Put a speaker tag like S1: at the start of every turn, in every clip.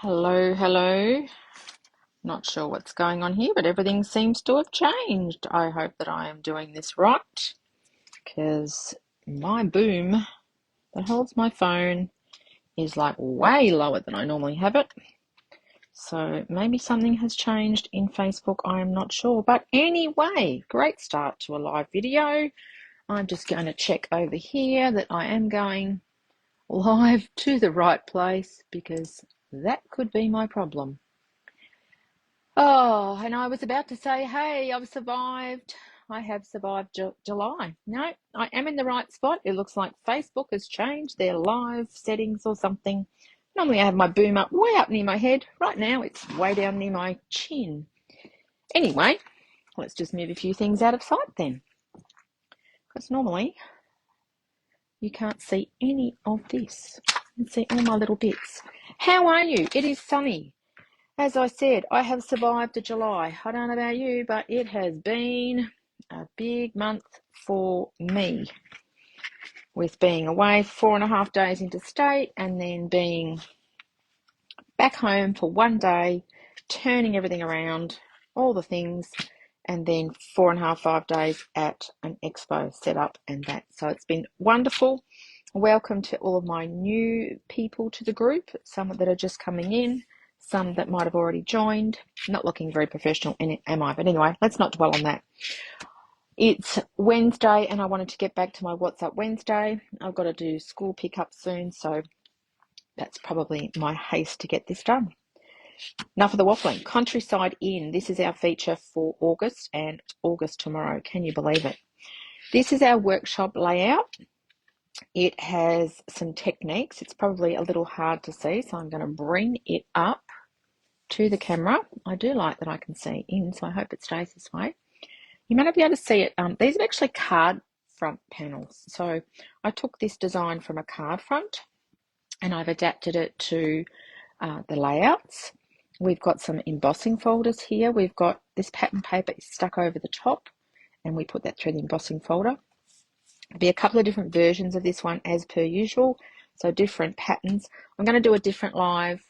S1: Hello, hello. Not sure what's going on here, but everything seems to have changed. I hope that I am doing this right because my boom that holds my phone is like way lower than I normally have it. So maybe something has changed in Facebook. I am not sure. But anyway, great start to a live video. I'm just going to check over here that I am going live to the right place because that could be my problem. Oh, and I was about to say, hey, I've survived. I have survived July. No, I am in the right spot. It looks like Facebook has changed their live settings or something. Normally I have my boom up way up near my head. Right now it's way down near my chin. Anyway, let's just move a few things out of sight then. Because normally you can't see any of this. You can see all my little bits. How are you? It is sunny. As I said, I have survived a July. I don't know about you, but it has been a big month for me, with being away 4.5 days interstate and then being back home for 1 day, turning everything around, all the things, and then 4.5, 5 days at an expo setup and that. So it's been wonderful. Welcome to all of my new people to the group, some that are just coming in, some that might have already joined. Not looking very professional, am I? But anyway, let's not dwell on that. It's Wednesday and I wanted to get back to my What's Up Wednesday. I've got to do school pickup soon, so that's probably my haste to get this done. Enough of the waffling. Countryside Inn. This is our feature for August, and it's August tomorrow. Can you believe it? This is our workshop layout. It has some techniques. It's probably a little hard to see, so I'm going to bring it up to the camera. I do like that I can see in, so I hope it stays this way. You might not be able to see it. These are actually card front panels. So I took this design from a card front and I've adapted it to the layouts. We've got some embossing folders here. We've got this pattern paper is stuck over the top and we put that through the embossing folder. There'll be a couple of different versions of this one as per usual, so different patterns. I'm going to do a different live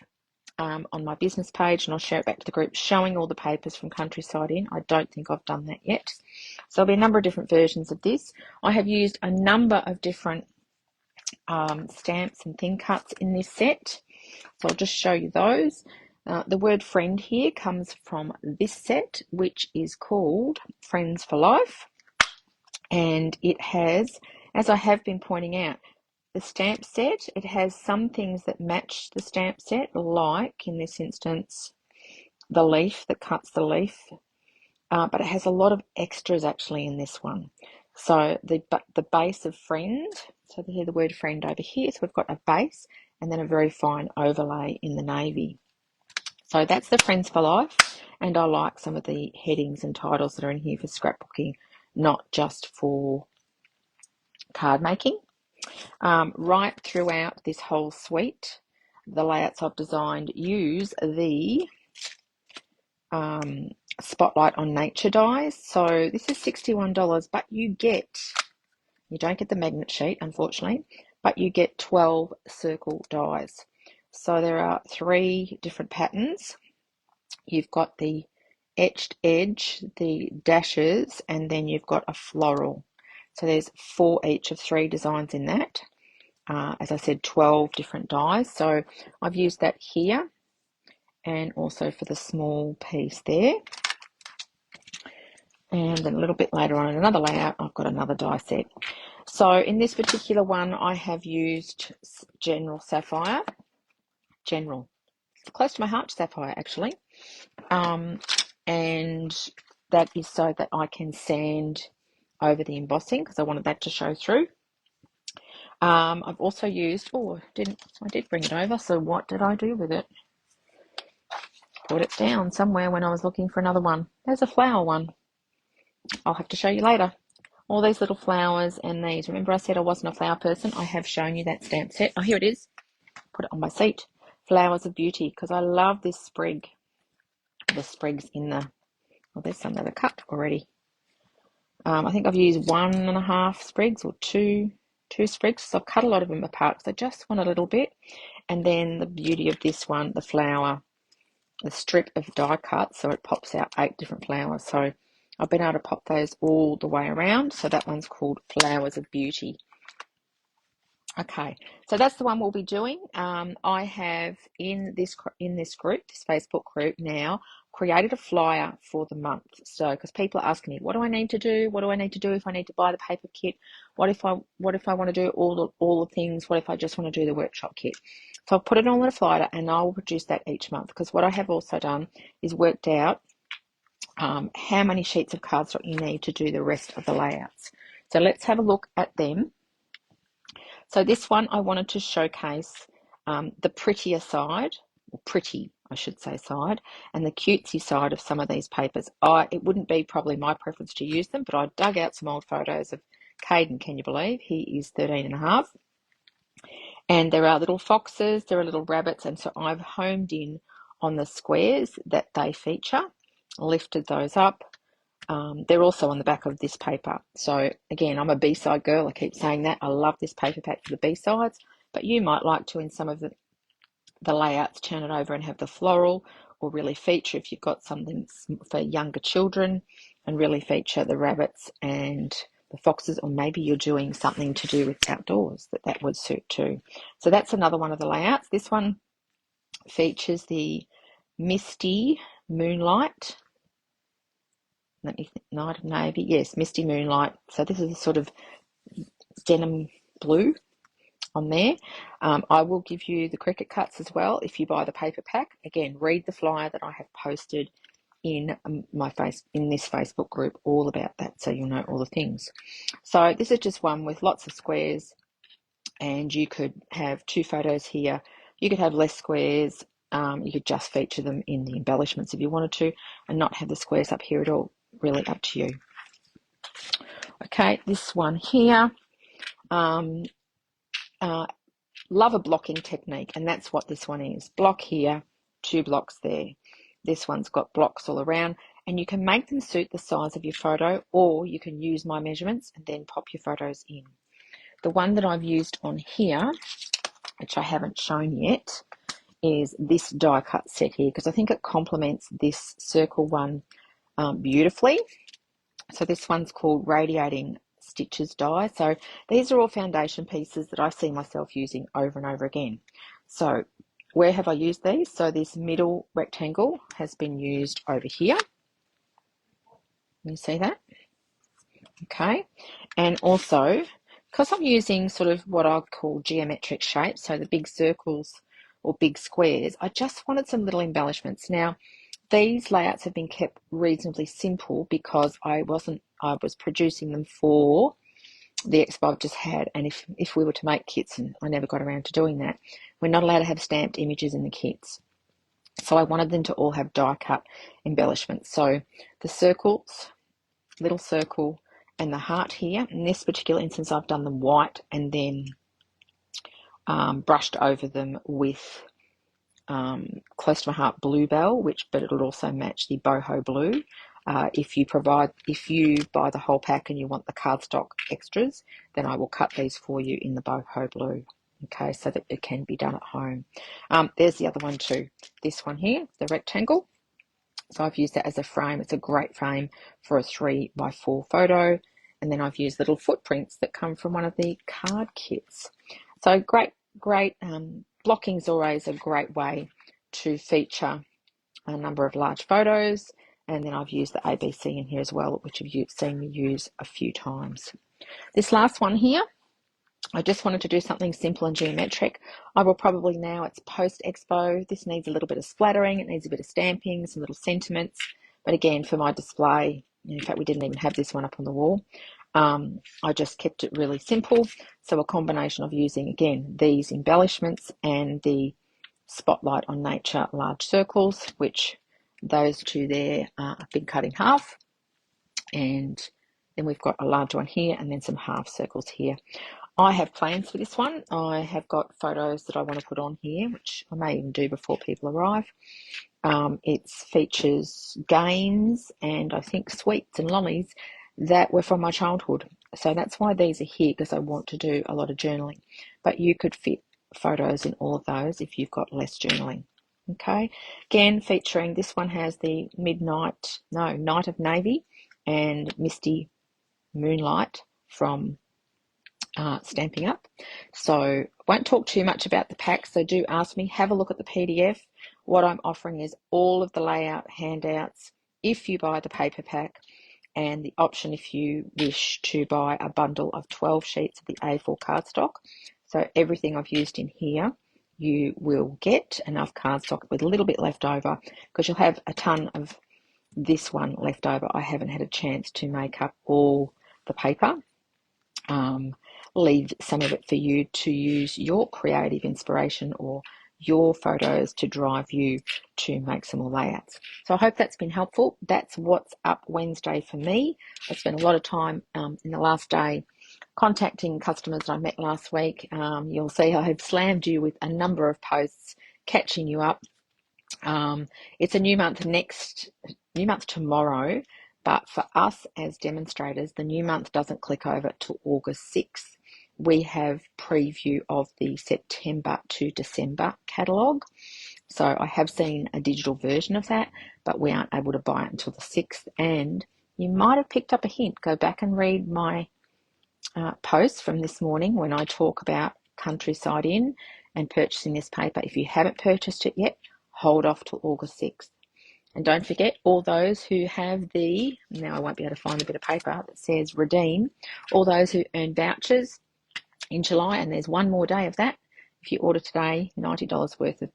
S1: on my business page and I'll share it back to the group showing all the papers from Countryside Inn. I don't think I've done that yet. So there'll be a number of different versions of this. I have used a number of different stamps and thin cuts in this set, so I'll just show you those. The word friend here comes from this set, which is called Friends for Life. And it has, as I have been pointing out, the stamp set, it has some things that match the stamp set, like in this instance, the leaf that cuts the leaf, but it has a lot of extras actually in this one. So the base of friend, so hear the word friend over here, so we've got a base and then a very fine overlay in the navy. So that's the Friends for Life, and I like some of the headings and titles that are in here for scrapbooking, not just for card making. Right throughout this whole suite, the layouts I've designed use the Spotlight on Nature dies. So this is $61, but you don't get the magnet sheet, unfortunately, but you get 12 circle dies. So there are 3 different patterns. You've got the etched edge, the dashes, and then you've got a floral. So there's 4 each of 3 designs in that. As I said, 12 different dies. So I've used that here and also for the small piece there. And then a little bit later on in another layout, I've got another die set. So in this particular one, I have used General Sapphire. General. It's close to my heart, Sapphire, actually. And that is so that I can sand over the embossing because I wanted that to show through. I've also used, I did bring it over, so what did I do with it? Put it down somewhere when I was looking for another one. There's a flower one. I'll have to show you later. All these little flowers and these. Remember I said I wasn't a flower person? I have shown you that stamp set. Oh, here it is. Put it on my seat. Flowers of Beauty, because I love this sprig. The sprigs in the, there's some that are cut already. I think I've used 1.5 sprigs or two sprigs. So I've cut a lot of them apart because I just want a little bit. And then the beauty of this one, the flower, the strip of die cut, so it pops out 8 different flowers. So I've been able to pop those all the way around. So that one's called Flowers of Beauty. Okay, so that's the one we'll be doing. I have in this group, this Facebook group now, created a flyer for the month. So because people are asking me, what do I need to do? What do I need to do if I need to buy the paper kit? What if I want to do all the things? What if I just want to do the workshop kit? So I'll put it on a flyer and I will produce that each month, because what I have also done is worked out how many sheets of cardstock you need to do the rest of the layouts. So let's have a look at them. So this one I wanted to showcase the prettier side, or pretty, I should say, side, and the cutesy side of some of these papers. It wouldn't be probably my preference to use them, but I dug out some old photos of Caden, can you believe? He is 13 and a half. And there are little foxes, there are little rabbits, and so I've homed in on the squares that they feature, lifted those up. They're also on the back of this paper. So again, I'm a B-side girl. I keep saying that. I love this paper pack for the B-sides, but you might like to, in some of the layouts, turn it over and have the floral, or really feature, if you've got something for younger children, and really feature the rabbits and the foxes, or maybe you're doing something to do with outdoors that would suit too. So that's another one of the layouts. This one features the Misty Moonlight. Let me think, Night of Navy. Yes, Misty Moonlight. So this is a sort of denim blue on there. I will give you the cricket cuts as well if you buy the paper pack. Again, read the flyer that I have posted in this Facebook group all about that, so you'll know all the things. So this is just one with lots of squares, and you could have 2 photos here. You could have less squares. You could just feature them in the embellishments if you wanted to, and not have the squares up here at all. Really up to you. Okay, this one here, love a blocking technique, and that's what this one is. Block here, 2 blocks there. This one's got blocks all around, and you can make them suit the size of your photo, or you can use my measurements and then pop your photos in. The one that I've used on here, which I haven't shown yet, is this die cut set here, because I think it complements this circle one beautifully. So this one's called Radiating Stitches Die. So these are all foundation pieces that I see myself using over and over again. So where have I used these? So this middle rectangle has been used over here. Can you see that? Okay. And also, because I'm using sort of what I call geometric shapes, so the big circles or big squares, I just wanted some little embellishments. Now, these layouts have been kept reasonably simple because I was producing them for the expo I've just had, and if we were to make kits, and I never got around to doing that, we're not allowed to have stamped images in the kits. So I wanted them to all have die cut embellishments. So the circles, little circle, and the heart here. In this particular instance, I've done them white and then brushed over them with close to my heart bluebell, but it'll also match the boho blue. If you buy the whole pack and you want the cardstock extras, then I will cut these for you in the boho blue. Okay, so that it can be done at home. There's the other one too. This one here, the rectangle. So I've used that as a frame. It's a great frame for a 3x4 photo. And then I've used little footprints that come from one of the card kits. So great. Blocking is always a great way to feature a number of large photos. And then I've used the ABC in here as well, which you've seen me use a few times. This last one here, I just wanted to do something simple and geometric. I will probably, now it's post-expo, this needs a little bit of splattering, it needs a bit of stamping, some little sentiments. But again, for my display, in fact, we didn't even have this one up on the wall. I just kept it really simple. So a combination of using, again, these embellishments and the Spotlight on Nature large circles, which those two there have been cut in half. And then we've got a large one here and then some half circles here. I have plans for this one. I have got photos that I want to put on here, which I may even do before people arrive. It features games and I think sweets and lollies that were from my childhood. So that's why these are here, because I want to do a lot of journaling. But you could fit photos in all of those if you've got less journaling. Okay, again, featuring, this one has the Night of Navy and Misty Moonlight from Stamping Up. So won't talk too much about the pack, so do ask me. Have a look at the PDF. What I'm offering is all of the layout handouts if you buy the paper pack, and the option if you wish to buy a bundle of 12 sheets of the A4 cardstock. So everything I've used in here, you will get enough cardstock with a little bit left over, because you'll have a ton of this one left over. I haven't had a chance to make up all the paper. Leave some of it for you to use your creative inspiration or your photos to drive you to make some more layouts. So I hope that's been helpful. That's What's Up Wednesday for me. I spent a lot of time in the last day contacting customers that I met last week. You'll see I have slammed you with a number of posts, catching you up. It's a new month tomorrow, but for us as demonstrators, the new month doesn't click over till August 6th. We have preview of the September to December catalogue. So I have seen a digital version of that, but we aren't able to buy it until the 6th. And you might have picked up a hint. Go back and read my post from this morning when I talk about Countryside Inn and purchasing this paper. If you haven't purchased it yet, hold off till August 6th. And don't forget, all those who have now I won't be able to find a bit of paper that says redeem, all those who earn vouchers in July, and there's one more day of that. If you order today, $90 worth of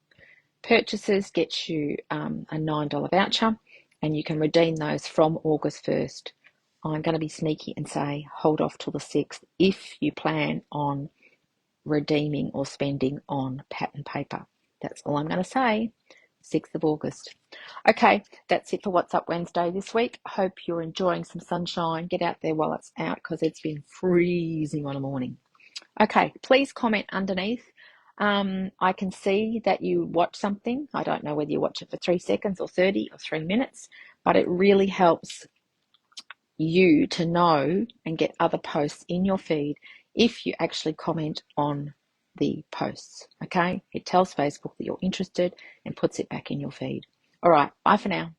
S1: purchases gets you a $9 voucher, and you can redeem those from August 1st. I'm going to be sneaky and say hold off till the 6th if you plan on redeeming or spending on pattern paper. That's all I'm going to say. 6th of August. Okay, that's it for What's Up Wednesday this week. Hope you're enjoying some sunshine. Get out there while it's out, because it's been freezing on a morning. Okay, please comment underneath. I can see that you watch something. I don't know whether you watch it for 3 seconds or 30 or 3 minutes, but it really helps you to know and get other posts in your feed if you actually comment on the posts. Okay, it tells Facebook that you're interested and puts it back in your feed. All right, bye for now.